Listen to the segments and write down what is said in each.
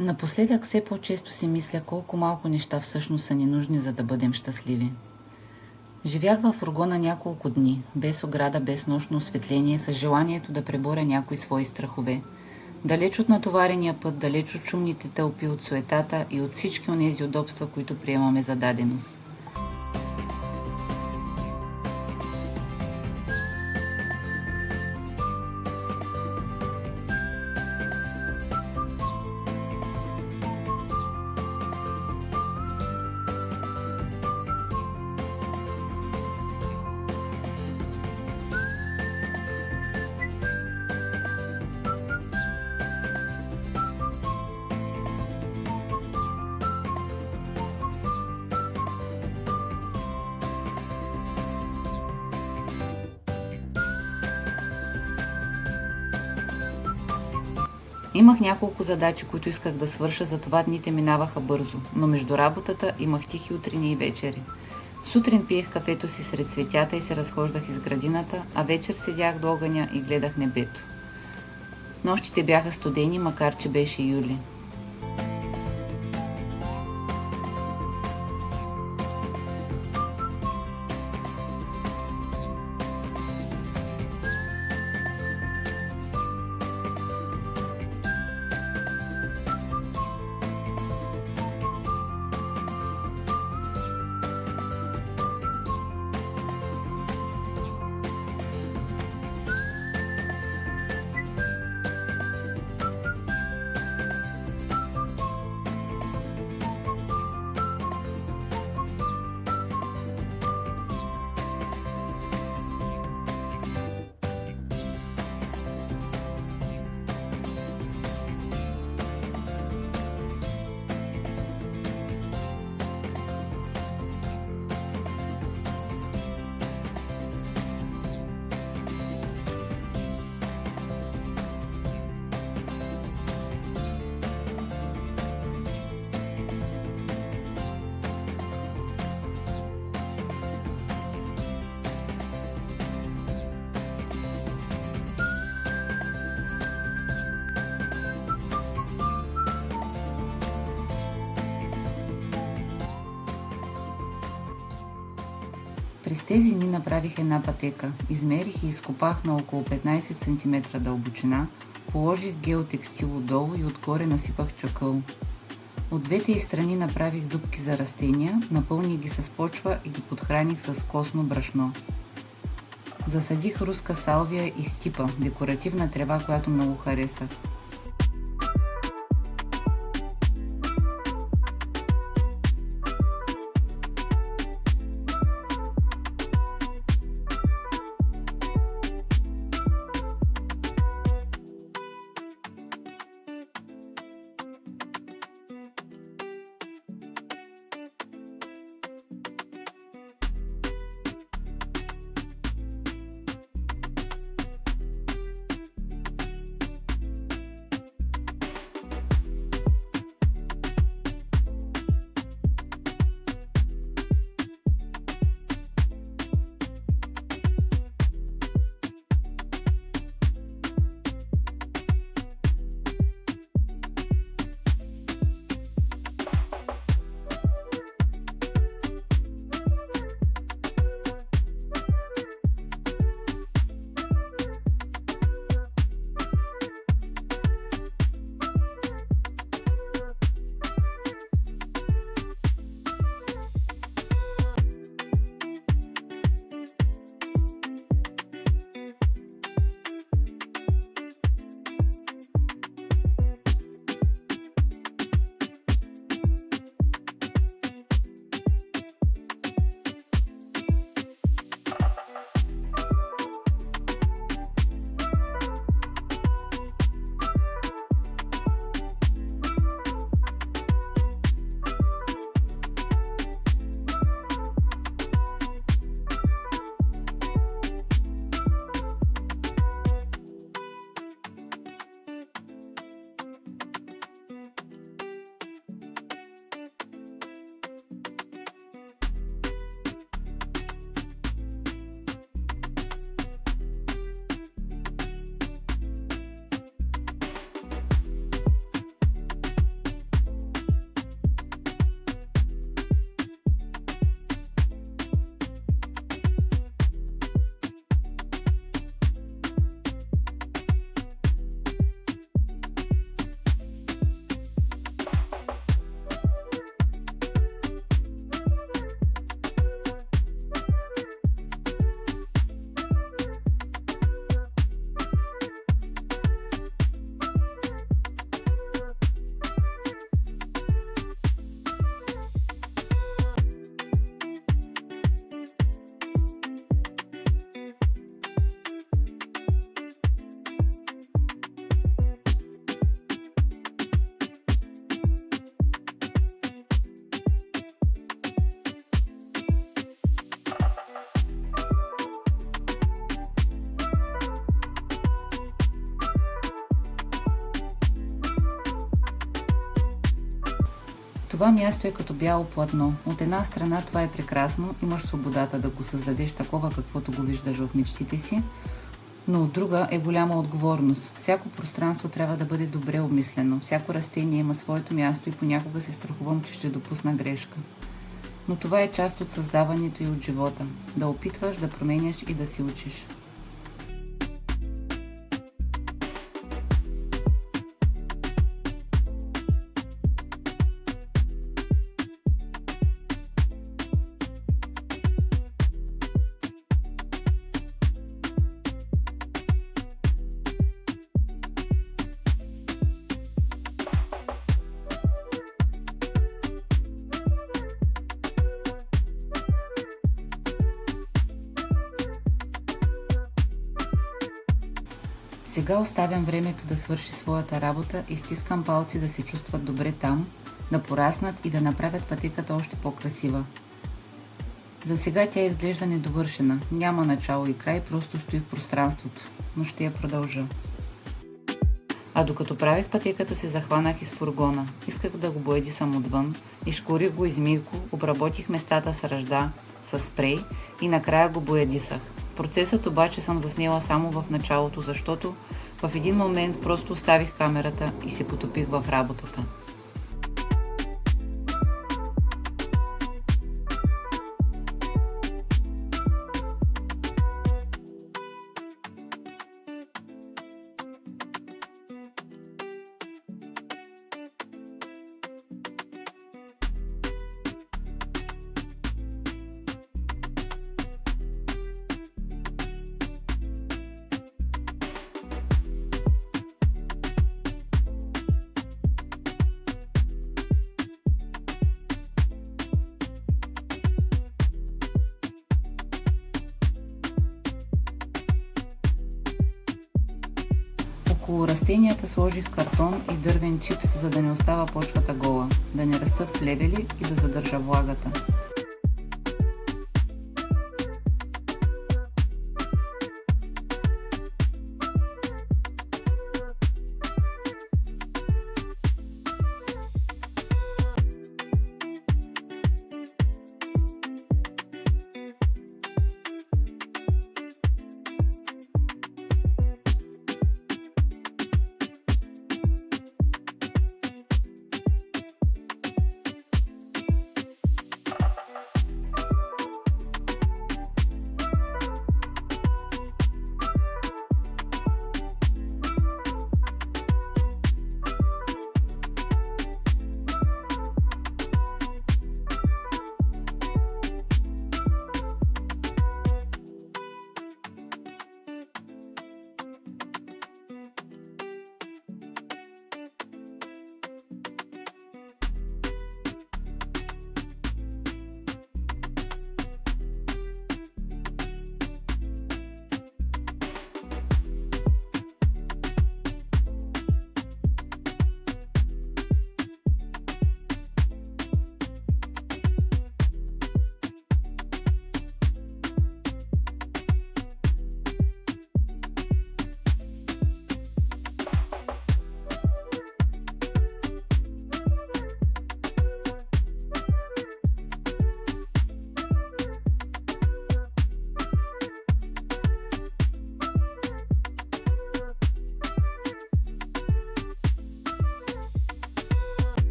Напоследък все по-често си мисля колко малко неща всъщност са ни нужни, за да бъдем щастливи. Живях във фургона няколко дни, без ограда, без нощно осветление, с желанието да преборя някои свои страхове. Далеч от натоварения път, далеч от шумните тълпи, от суетата и от всички онези удобства, които приемаме за даденост. Имах няколко задачи, които исках да свърша, затова дните минаваха бързо, но между работата имах тихи утрини и вечери. Сутрин пиех кафето си сред цветята и се разхождах из градината, а вечер седях до огъня и гледах небето. Нощите бяха студени, макар че беше юли. През тези дни направих една пътека, измерих и изкопах на около 15 см дълбочина, положих геотекстил отдолу и отгоре насипах чакъл. От двете и страни направих дупки за растения, напълних ги с почва и ги подхраних с косно брашно. Засадих руска салвия и стипа, декоративна трева, която много харесах. Това място е като бяло платно. От една страна това е прекрасно, имаш свободата да го създадеш такова, каквото го виждаш в мечтите си, но от друга е голяма отговорност. Всяко пространство трябва да бъде добре обмислено. Всяко растение има своето място и понякога се страхувам, че ще допусна грешка. Но това е част от създаването и от живота. Да опитваш, да променяш и да си учиш. Сега оставям времето да свърши своята работа и стискам палци да се чувстват добре там, да пораснат и да направят пътеката още по-красива. За сега тя изглежда недовършена, няма начало и край, просто стои в пространството, но ще я продължа. А докато правих пътеката се захванах из фургона. Исках да го боядисам отвън, изшкурих го измийко, обработих местата с ръжда, с спрей и накрая го боядисах. Процесът обаче съм заснела само в началото, защото в един момент просто оставих камерата и се потопих в работата. Около растенията сложих картон и дървен чипс, за да не остава почвата гола, да не растат плевели и да задържа влагата.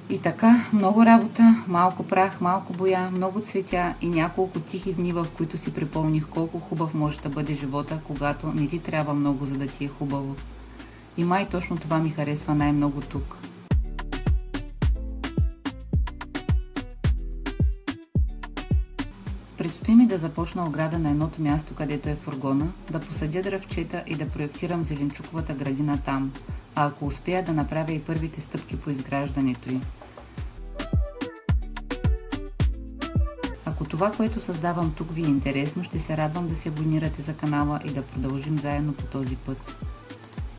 И така, много работа, малко прах, малко боя, много цветя и няколко тихи дни, в които си припомних колко хубав може да бъде живота, когато не ти трябва много, за да ти е хубаво. И май точно това ми харесва най-много тук. Предстои ми да започна ограда на едното място, където е фургона, да посадя дръвчета и да проектирам зеленчуковата градина там, а ако успея да направя и първите стъпки по изграждането й. Ако това, което създавам тук ви е интересно, ще се радвам да се абонирате за канала и да продължим заедно по този път.